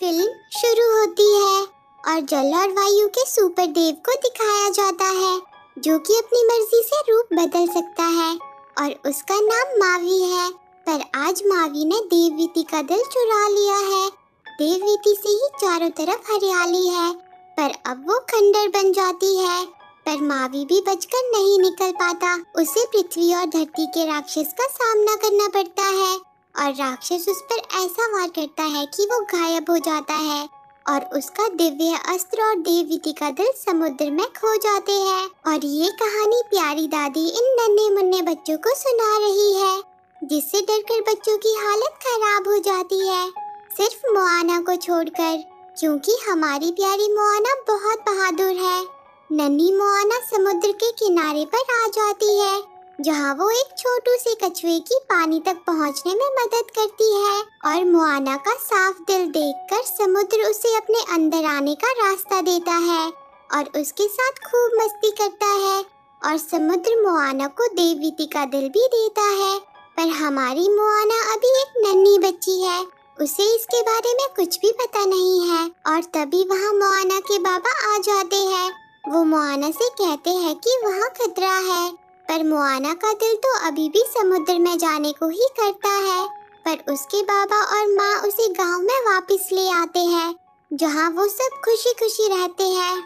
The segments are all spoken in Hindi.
फिल्म शुरू होती है और जल और वायु के सुपर देव को दिखाया जाता है, जो कि अपनी मर्जी से रूप बदल सकता है और उसका नाम मावी है। पर आज मावी ने देववीति का दिल चुरा लिया है। देववीति से ही चारों तरफ हरियाली है, पर अब वो खंडर बन जाती है। पर मावी भी बचकर नहीं निकल पाता। उसे पृथ्वी और धरती के राक्षस का सामना करना पड़ता है और राक्षस उस पर ऐसा वार करता है कि वो गायब हो जाता है और उसका दिव्य अस्त्र और देववीति का दिल समुद्र में खो जाते हैं। और ये कहानी प्यारी दादी इन नन्हे मुन्ने बच्चों को सुना रही है, जिससे डरकर बच्चों की हालत खराब हो जाती है, सिर्फ मोआना को छोड़कर, क्योंकि हमारी प्यारी मोआना बहुत बहादुर है। नन्ही मोआना समुद्र के किनारे पर आ जाती है, जहाँ वो एक छोटू से कछुए की पानी तक पहुँचने में मदद करती है। और मोआना का साफ दिल देखकर समुद्र उसे अपने अंदर आने का रास्ता देता है और उसके साथ खूब मस्ती करता है। और समुद्र मोआना को देववीति का दिल भी देता है। पर हमारी मोआना अभी एक नन्ही बच्ची है, उसे इसके बारे में कुछ भी पता नहीं है। और तभी वहाँ मोआना के बाबा आ जाते हैं। वो मोआना से कहते हैं कि वहाँ खतरा है, पर मोआना का दिल तो अभी भी समुद्र में जाने को ही करता है। पर उसके बाबा और माँ उसे गांव में वापस ले आते हैं, जहाँ वो सब खुशी खुशी रहते हैं।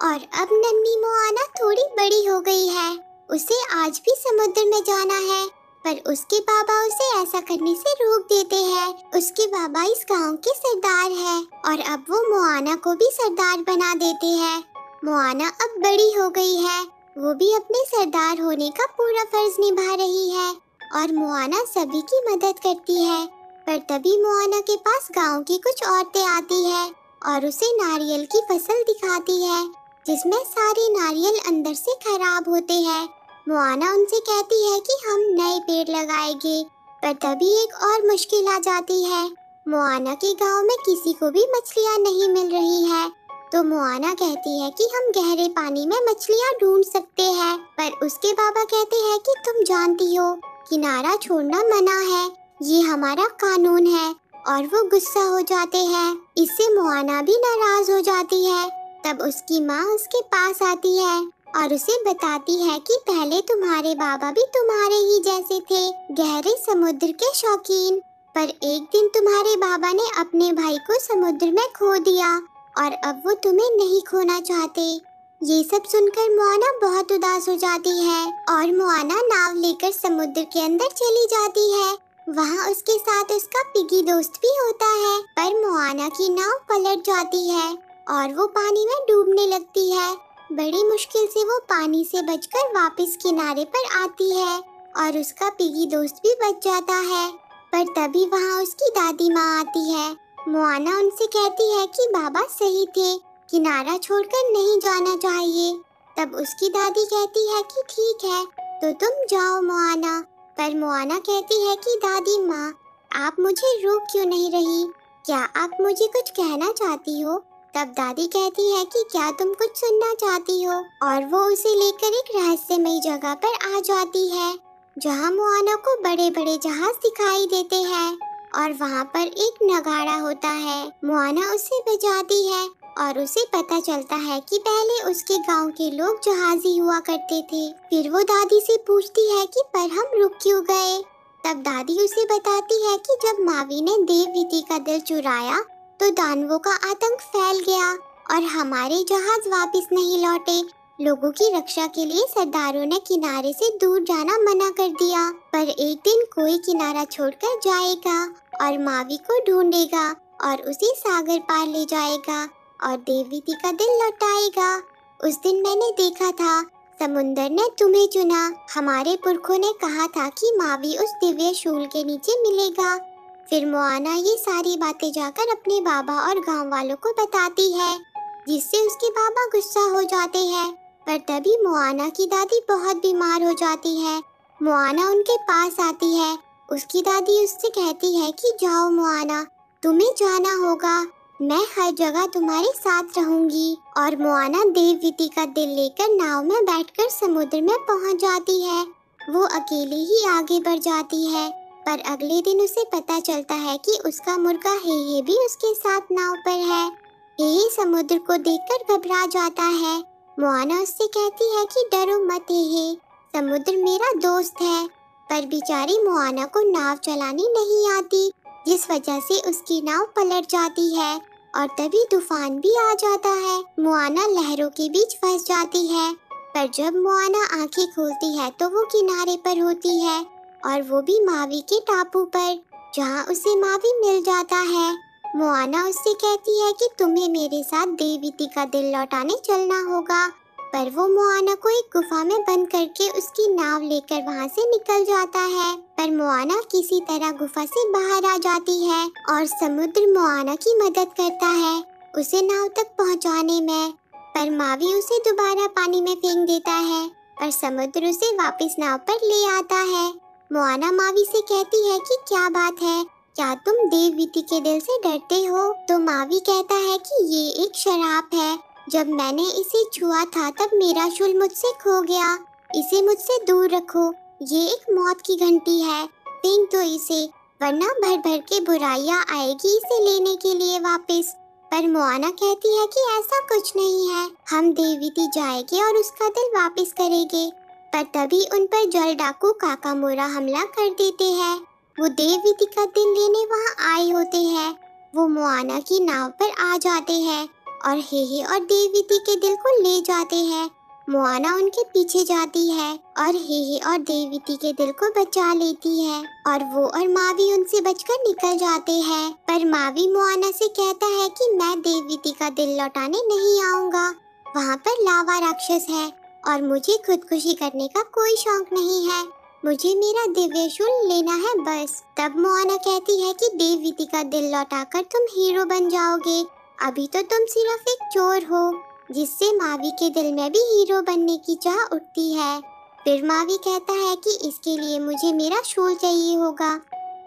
और अब नन्ही मोआना थोड़ी बड़ी हो गई है, उसे आज भी समुद्र में जाना है, पर उसके बाबा उसे ऐसा करने से रोक देते हैं। उसके बाबा इस गांव के सरदार हैं और अब वो मोआना को भी सरदार बना देते हैं। मोआना अब बड़ी हो गई है, वो भी अपने सरदार होने का पूरा फर्ज निभा रही है और मोआना सभी की मदद करती है। पर तभी मोआना के पास गांव की कुछ औरतें आती है और उसे नारियल की फसल दिखाती है, जिसमें सारे नारियल अंदर से खराब होते हैं। मोआना उनसे कहती है कि हम नए पेड़ लगाएंगे, पर तभी एक और मुश्किल आ जाती है। मोआना के गांव में किसी को भी मछलियां नहीं मिल रही है, तो मोआना कहती है कि हम गहरे पानी में मछलियां ढूंढ सकते हैं। पर उसके बाबा कहते हैं कि तुम जानती हो, किनारा छोड़ना मना है, ये हमारा कानून है। और वो गुस्सा हो जाते हैं। इससे मोआना भी नाराज हो जाती है। तब उसकी माँ उसके पास आती है और उसे बताती है कि पहले तुम्हारे बाबा भी तुम्हारे ही जैसे थे, गहरे समुद्र के शौकीन। पर एक दिन तुम्हारे बाबा ने अपने भाई को समुद्र में खो दिया और अब वो तुम्हें नहीं खोना चाहते। ये सब सुनकर मोआना बहुत उदास हो जाती है और मोआना नाव लेकर समुद्र के अंदर चली जाती है। वहाँ उसके साथ उसका पिगी दोस्त भी होता है, पर मोआना की नाव पलट जाती है और वो पानी में डूबने लगती है। बड़ी मुश्किल से वो पानी से बचकर वापस किनारे पर आती है और उसका पिगी दोस्त भी बच जाता है। पर तभी वहाँ उसकी दादी माँ आती है। मोआना उनसे कहती है कि बाबा सही थे, किनारा छोड़कर नहीं जाना चाहिए। तब उसकी दादी कहती है कि ठीक है, तो तुम जाओ मोआना। पर मोआना कहती है कि दादी माँ, आप मुझे रोक क्यों नहीं रही? क्या आप मुझे कुछ कहना चाहती हो? तब दादी कहती है कि क्या तुम कुछ सुनना चाहती हो? और वो उसे लेकर एक रहस्यमयी जगह पर आ जाती है, जहाँ मोआना को बड़े बड़े जहाज दिखाई देते हैं और वहाँ पर एक नगाड़ा होता है। मोआना उसे बजाती है और उसे पता चलता है कि पहले उसके गांव के लोग जहाजी हुआ करते थे। फिर वो दादी से पूछती है कि पर हम रुक क्यों गए? तब दादी उसे बताती है कि जब मावी ने देववीति का दिल चुराया तो दानवों का आतंक फैल गया और हमारे जहाज वापस नहीं लौटे। लोगों की रक्षा के लिए सरदारों ने किनारे से दूर जाना मना कर दिया, पर एक दिन कोई किनारा छोड़कर जाएगा और मावी को ढूंढेगा और उसे सागर पार ले जाएगा और देववीति का दिल लौटाएगा। उस दिन मैंने देखा था, समुंदर ने तुम्हें चुना। हमारे पुरखों ने कहा था कि मावी उस दिव्य शूल के नीचे मिलेगा। फिर मोआना ये सारी बातें जाकर अपने बाबा और गांव वालों को बताती है, जिससे उसके बाबा गुस्सा हो जाते हैं। पर तभी मोआना की दादी बहुत बीमार हो जाती है। मोआना उनके पास आती है। उसकी दादी उससे कहती है कि जाओ मोआना, तुम्हें जाना होगा, मैं हर जगह तुम्हारे साथ रहूंगी। और मोआना देववीति का दिल लेकर नाव में बैठकर समुद्र में पहुंच जाती है। वो अकेले ही आगे बढ़ जाती है पर अगले दिन उसे पता चलता है कि उसका मुर्गा हे भी उसके साथ नाव पर है। हे समुद्र को देखकर घबरा जाता है। मोआना उससे कहती है कि डरो मत हे, समुद्र मेरा दोस्त है। पर बेचारी मोआना को नाव चलानी नहीं आती, जिस वजह से उसकी नाव पलट जाती है और तभी तूफान भी आ जाता है। मोआना लहरों के बीच फंस जाती है, पर जब मोआना आंखें खोलती है तो वो किनारे पर होती है, और वो भी मावी के टापू पर, जहाँ उसे मावी मिल जाता है। मोआना उससे कहती है कि तुम्हें मेरे साथ देववीति का दिल लौटाने चलना होगा, पर वो मोआना को एक गुफा में बंद करके उसकी नाव लेकर वहाँ से निकल जाता है। पर मोआना किसी तरह गुफा से बाहर आ जाती है और समुद्र मोआना की मदद करता है उसे नाव तक पहुँचाने में। पर मावी उसे दोबारा पानी में फेंक देता है और समुद्र उसे वापस नाव पर ले आता है। मोआना मावी से कहती है कि क्या बात है, क्या तुम देववीति के दिल से डरते हो? तो मावी कहता है कि ये एक शराप है, जब मैंने इसे छुआ था तब मेरा शूल मुझसे खो गया, इसे मुझसे दूर रखो, ये एक मौत की घंटी है, फेंक दो इसे, वरना भर भर के बुराइयां आएगी इसे लेने के लिए वापस। पर मोआना कहती है कि ऐसा कुछ नहीं है, हम देववीति जाएंगे और उसका दिल वापस करेंगे। पर तभी उन पर जल डाकू काकामोरा हमला कर देते हैं। वो देववीति का दिल लेने वहाँ आए होते हैं। वो मोआना की नाव पर आ जाते हैं और हे और देववीति के दिल को ले जाते हैं। मोआना उनके पीछे जाती है और हे और देववीति के दिल को बचा लेती है और वो और मावी उनसे बचकर निकल जाते हैं। पर मावी मोआना से कहता है कि मैं देववीति का दिल लौटाने नहीं आऊँगा, वहाँ पर लावा राक्षस है और मुझे खुदकुशी करने का कोई शौक नहीं है, मुझे मेरा दिव्य शूल लेना है बस। तब मोआना कहती है कि देववीति का दिल लौटाकर तुम हीरो बन जाओगे, अभी तो तुम सिर्फ एक चोर हो, जिससे मावी के दिल में भी हीरो बनने की चाह उठती है। फिर मावी कहता है कि इसके लिए मुझे मेरा शूल चाहिए होगा,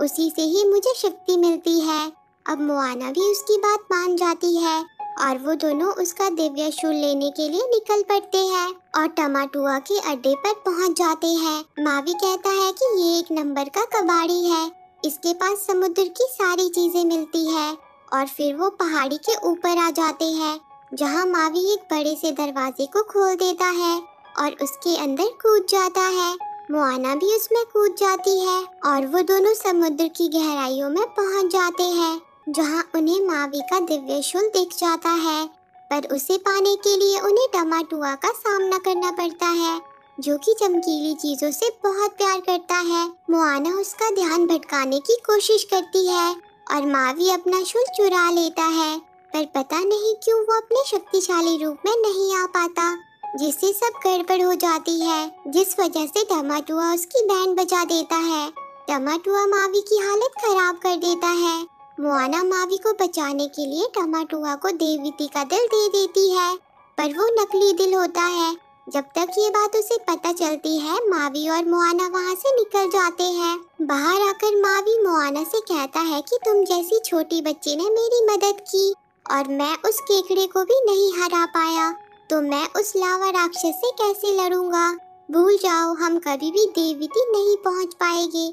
उसी से ही मुझे शक्ति मिलती है। अब मोआना भी उसकी बात मान जाती है और वो दोनों उसका दिव्य शूल लेने के लिए निकल पड़ते हैं और टमाटुआ के अड्डे पर पहुंच जाते हैं। मावी कहता है कि ये एक नंबर का कबाड़ी है, इसके पास समुद्र की सारी चीजें मिलती है। और फिर वो पहाड़ी के ऊपर आ जाते हैं, जहां मावी एक बड़े से दरवाजे को खोल देता है और उसके अंदर कूद जाता है। मोआना भी उसमें कूद जाती है और वो दोनों समुद्र की गहराइयों में पहुंच जाते हैं, जहां उन्हें मावी का दिव्य शूल दिख जाता है। पर उसे पाने के लिए उन्हें टमाटुआ का सामना करना पड़ता है, जो कि चमकीली चीजों से बहुत प्यार करता है। मोआना उसका ध्यान भटकाने की कोशिश करती है और मावी अपना शूल चुरा लेता है, पर पता नहीं क्यों वो अपने शक्तिशाली रूप में नहीं आ पाता, जिससे सब गड़बड़ हो जाती है, जिस वजह से टमाटुआ उसकी बैंड बजा देता है। टमाटुआ मावी की हालत खराब कर देता है। मोआना मावी को बचाने के लिए टमाटुआ को देववीति का दिल दे देती है, पर वो नकली दिल होता है। जब तक ये बात उसे पता चलती है, मावी और मोआना वहाँ से निकल जाते हैं। बाहर आकर मावी मोआना से कहता है कि तुम जैसी छोटी बच्ची ने मेरी मदद की और मैं उस केकड़े को भी नहीं हरा पाया, तो मैं उस लावा राक्षस से कैसे लड़ूंगा। भूल जाओ, हम कभी भी देववीति नहीं पहुँच पाएंगे,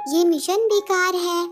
ये मिशन बेकार है।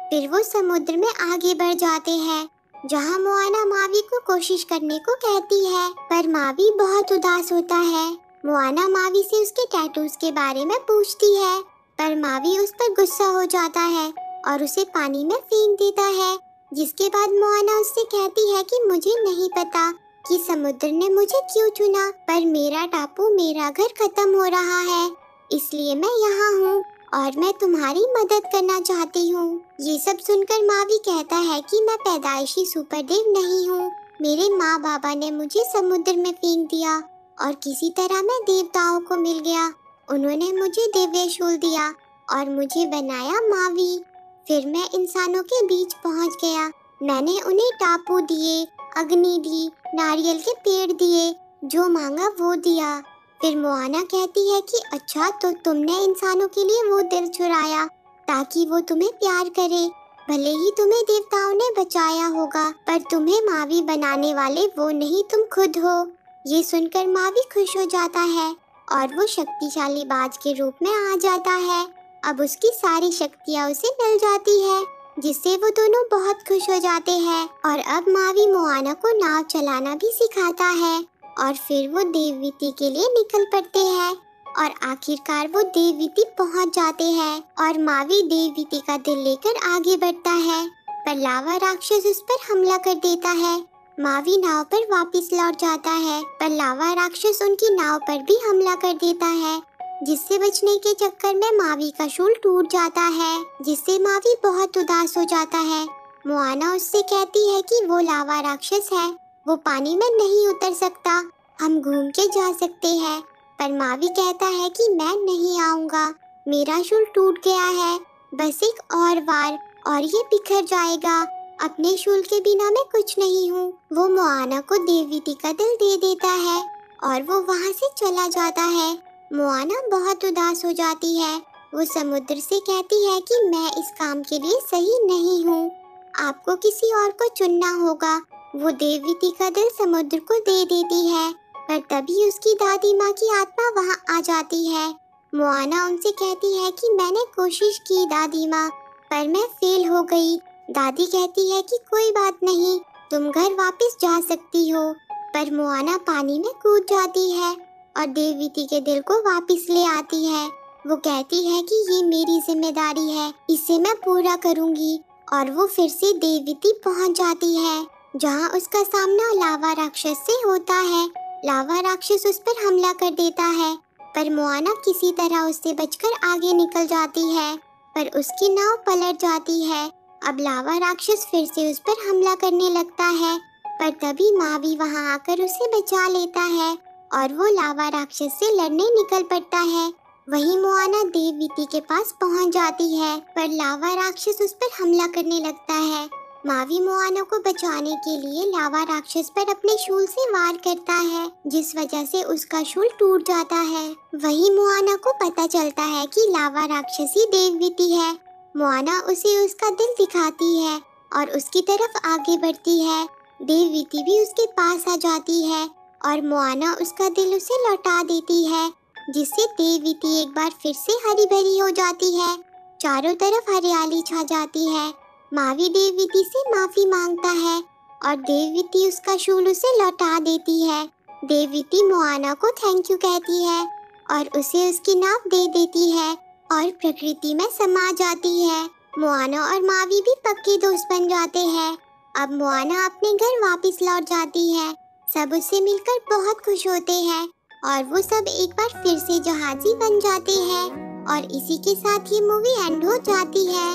फिर वो समुद्र में आगे बढ़ जाते हैं, जहाँ मोआना मावी को कोशिश करने को कहती है, पर मावी बहुत उदास होता है। मोआना मावी से उसके टैटूज के बारे में पूछती है, पर मावी उस पर गुस्सा हो जाता है और उसे पानी में फेंक देता है। जिसके बाद मोआना उससे कहती है कि मुझे नहीं पता कि समुद्र ने मुझे क्यों चुना, पर मेरा टापू, मेरा घर खत्म हो रहा है, इसलिए मैं यहाँ हूँ और मैं तुम्हारी मदद करना चाहती हूँ। ये सब सुनकर मावी कहता है कि मैं पैदाइशी सुपरदेव नहीं हूँ, मेरे माँ बाबा ने मुझे समुद्र में फेंक दिया और किसी तरह मैं देवताओं को मिल गया, उन्होंने मुझे दिव्य शूल दिया और मुझे बनाया मावी। फिर मैं इंसानों के बीच पहुँच गया, मैंने उन्हें टापू दिए, अग्नि दी, नारियल के पेड़ दिए, जो मांगा वो दिया। फिर मोआना कहती है कि अच्छा, तो तुमने इंसानों के लिए वो दिल चुराया ताकि वो तुम्हें प्यार करे, भले ही तुम्हें देवताओं ने बचाया होगा, पर तुम्हें मावी बनाने वाले वो नहीं, तुम खुद हो। ये सुनकर मावी खुश हो जाता है और वो शक्तिशाली बाज के रूप में आ जाता है। अब उसकी सारी शक्तियाँ उसे मिल जाती है, जिससे वो दोनों बहुत खुश हो जाते हैं। और अब मावी मोआना को नाव चलाना भी सिखाता है और फिर वो देववीति के लिए निकल पड़ते हैं और आखिरकार वो देववीति पहुंच जाते हैं और मावी देववीति का दिल लेकर आगे बढ़ता है, पर लावा राक्षस उस पर हमला कर देता है। मावी नाव पर वापस लौट जाता है, पर लावा राक्षस उनकी नाव पर भी हमला कर देता है, जिससे बचने के चक्कर में मावी का शूल टूट जाता है, जिससे मावी बहुत उदास हो जाता है। मोआना उससे कहती है कि वो लावा राक्षस है, वो पानी में नहीं उतर सकता, हम घूम के जा सकते हैं। पर मावी कहता है कि मैं नहीं आऊँगा, मेरा शूल टूट गया है, बस एक और बार और ये बिखर जाएगा, अपने शूल के बिना मैं कुछ नहीं हूँ। वो मोआना को देववीति का दिल दे देता है और वो वहाँ से चला जाता है। मोआना बहुत उदास हो जाती है, वो समुद्र से कहती है कि मैं इस काम के लिए सही नहीं हूँ, आपको किसी और को चुनना होगा। वो देववीति का दिल समुद्र को दे देती है, पर तभी उसकी दादी माँ की आत्मा वहाँ आ जाती है। मोआना उनसे कहती है कि मैंने कोशिश की दादी माँ, पर मैं फेल हो गई। दादी कहती है कि कोई बात नहीं, तुम घर वापस जा सकती हो। पर मोआना पानी में कूद जाती है और देववीति के दिल को वापस ले आती है। वो कहती है कि ये मेरी जिम्मेदारी है, इसे मैं पूरा करूंगी। और वो फिर से देववीति पहुंच जाती है, जहां उसका सामना लावा राक्षस से होता है। लावा राक्षस उस पर हमला कर देता है, पर मोआना किसी तरह उससे बचकर आगे निकल जाती है, पर उसकी नाव पलट जाती है। अब लावा राक्षस फिर से उस पर हमला करने लगता है, पर तभी मावी वहां आकर उसे बचा लेता है और वो लावा राक्षस से लड़ने निकल पड़ता है। वहीं मोआना देववीति के पास पहुंच जाती है, पर लावा राक्षस उस पर हमला करने लगता है। मावी मोआना को बचाने के लिए लावा राक्षस पर अपने शूल से वार करता है, जिस वजह से उसका शूल टूट जाता है। वहीं मोआना को पता चलता है कि लावा राक्षस ही देववीति है। मोआना उसे उसका दिल दिखाती है और उसकी तरफ आगे बढ़ती है। देववीति भी उसके पास आ जाती है और मोआना उसका दिल उसे लौटा देती है, जिससे देववीति एक बार फिर से हरी भरी हो जाती है। चारों तरफ हरियाली छा जाती है। मावी देववीति से माफी मांगता है और देववीति उसका शूल उसे लौटा देती है। देववीति मोआना को थैंक यू कहती है और उसे उसकी नाव दे देती है और प्रकृति में समा जाती है। मोआना और मावी भी पक्के दोस्त बन जाते हैं। अब मोआना अपने घर वापस लौट जाती है। सब उससे मिलकर बहुत खुश होते हैं और वो सब एक बार फिर से जहाजी बन जाते हैं। और इसी के साथ ये मूवी एंड हो जाती है।